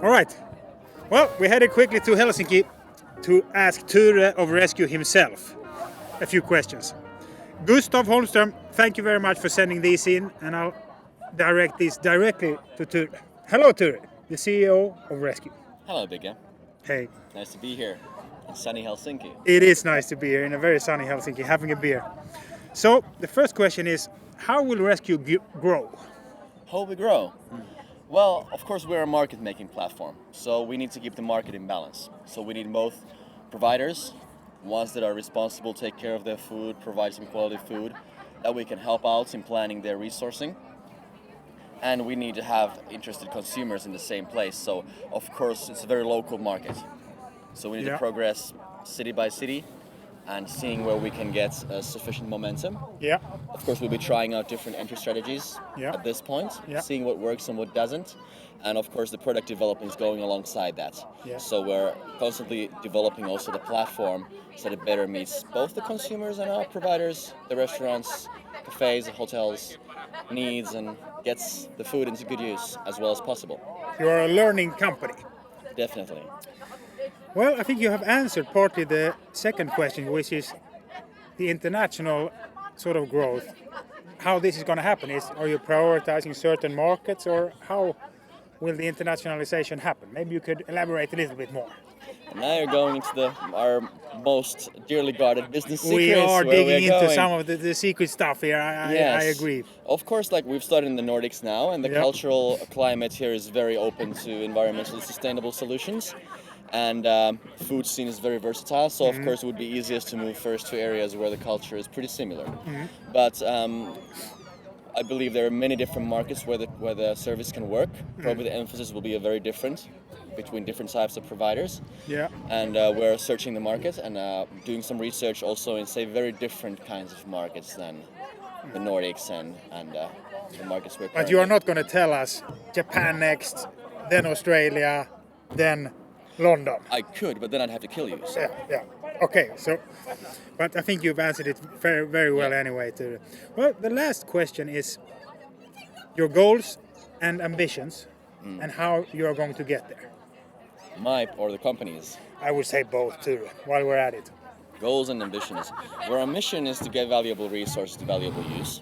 All right. Well, we headed quickly to Helsinki to ask Tuure of ResQ himself a few questions. Gustaf Holmström, thank you very much for sending these in, and I'll direct these directly to Tuure. Hello, Tuure, the CEO of ResQ. Hello, Bigge. Hey. Nice to be here in sunny Helsinki. It is nice to be here in a very sunny Helsinki, having a beer. So, the first question is, how will ResQ grow? How will we grow? Well, of course, we're a market-making platform, so we need to keep the market in balance. So we need both providers, ones that are responsible, take care of their food, provide some quality food, that we can help out in planning their resourcing. And we need to have interested consumers in the same place. So, of course, it's a very local market. So we need to progress city by city and seeing where we can get sufficient momentum. Yeah. Of course, we'll be trying out different entry strategies at this point, seeing what works and what doesn't. And of course, the product development is going alongside that. Yeah. So we're constantly developing also the platform so that it better meets both the consumers and our providers, the restaurants, cafes, hotels, needs, and gets the food into good use as well as possible. You're a learning company. Definitely. Well, I think you have answered partly the second question, which is the international sort of growth. How this is going to happen? Are you prioritizing certain markets, or how will the internationalization happen? Maybe you could elaborate a little bit more. Now you're going into our most dearly guarded business secrets. We are digging into some of the secret stuff here. I agree. Of course, like we've started in the Nordics now, and the cultural climate here is very open to environmentally sustainable solutions. And food scene is very versatile, so of course it would be easiest to move first to areas where the culture is pretty similar. But I believe there are many different markets where the service can work. Probably the emphasis will be very different between different types of providers. Yeah. And we're searching the market and doing some research also in, say, very different kinds of markets than the Nordics and the markets we're But you are not going to tell us Japan next, then Australia, then London. I could, but then I'd have to kill you. So. Yeah. Okay, so, but I think you've answered it very, very well anyway. Well, the last question is your goals and ambitions and how you are going to get there. My or the company's? I would say both too, while we're at it. Goals and ambitions. Well, our mission is to get valuable resources to valuable use.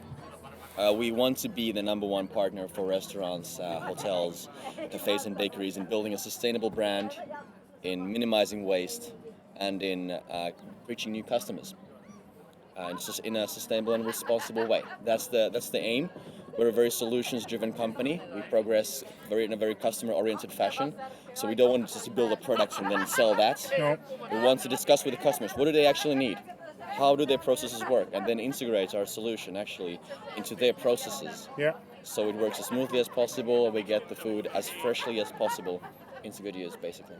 We want to be the number one partner for restaurants, hotels, cafes and bakeries in building a sustainable brand, in minimizing waste, and in reaching new customers. And it's just in a sustainable and responsible way. That's the aim. We're a very solutions-driven company. We progress in a very customer-oriented fashion. So we don't want just to build a product and then sell that. No. We want to discuss with the customers, what do they actually need? How do their processes work? And then integrate our solution actually into their processes. Yeah. So it works as smoothly as possible and we get the food as freshly as possible into good use, basically.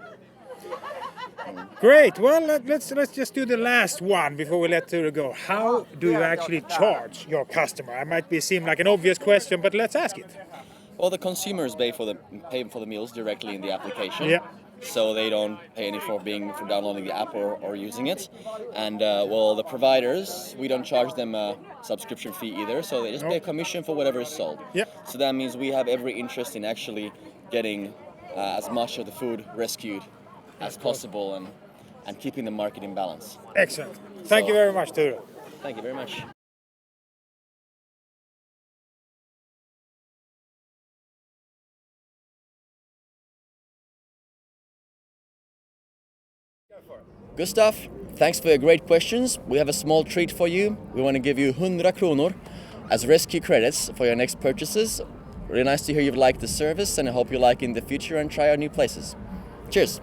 Great. Well, let's just do the last one before we let Tuure go. How do you actually charge your customer? It might seem like an obvious question, but let's ask it. Well, the consumers pay for the meals directly in the application. Yeah. So they don't pay any for downloading the app or using it. And the providers, we don't charge them a subscription fee either, so they just pay a commission for whatever is sold. Yeah. So that means we have every interest in actually getting as much of the food rescued as possible and keeping the market in balance. Excellent. Thank you very much, Tuure. Thank you very much. Gustaf, thanks for your great questions. We have a small treat for you. We want to give you 100 kronor as ResQ credits for your next purchases. Really nice to hear you've liked the service, and I hope you like it in the future and try our new places. Cheers!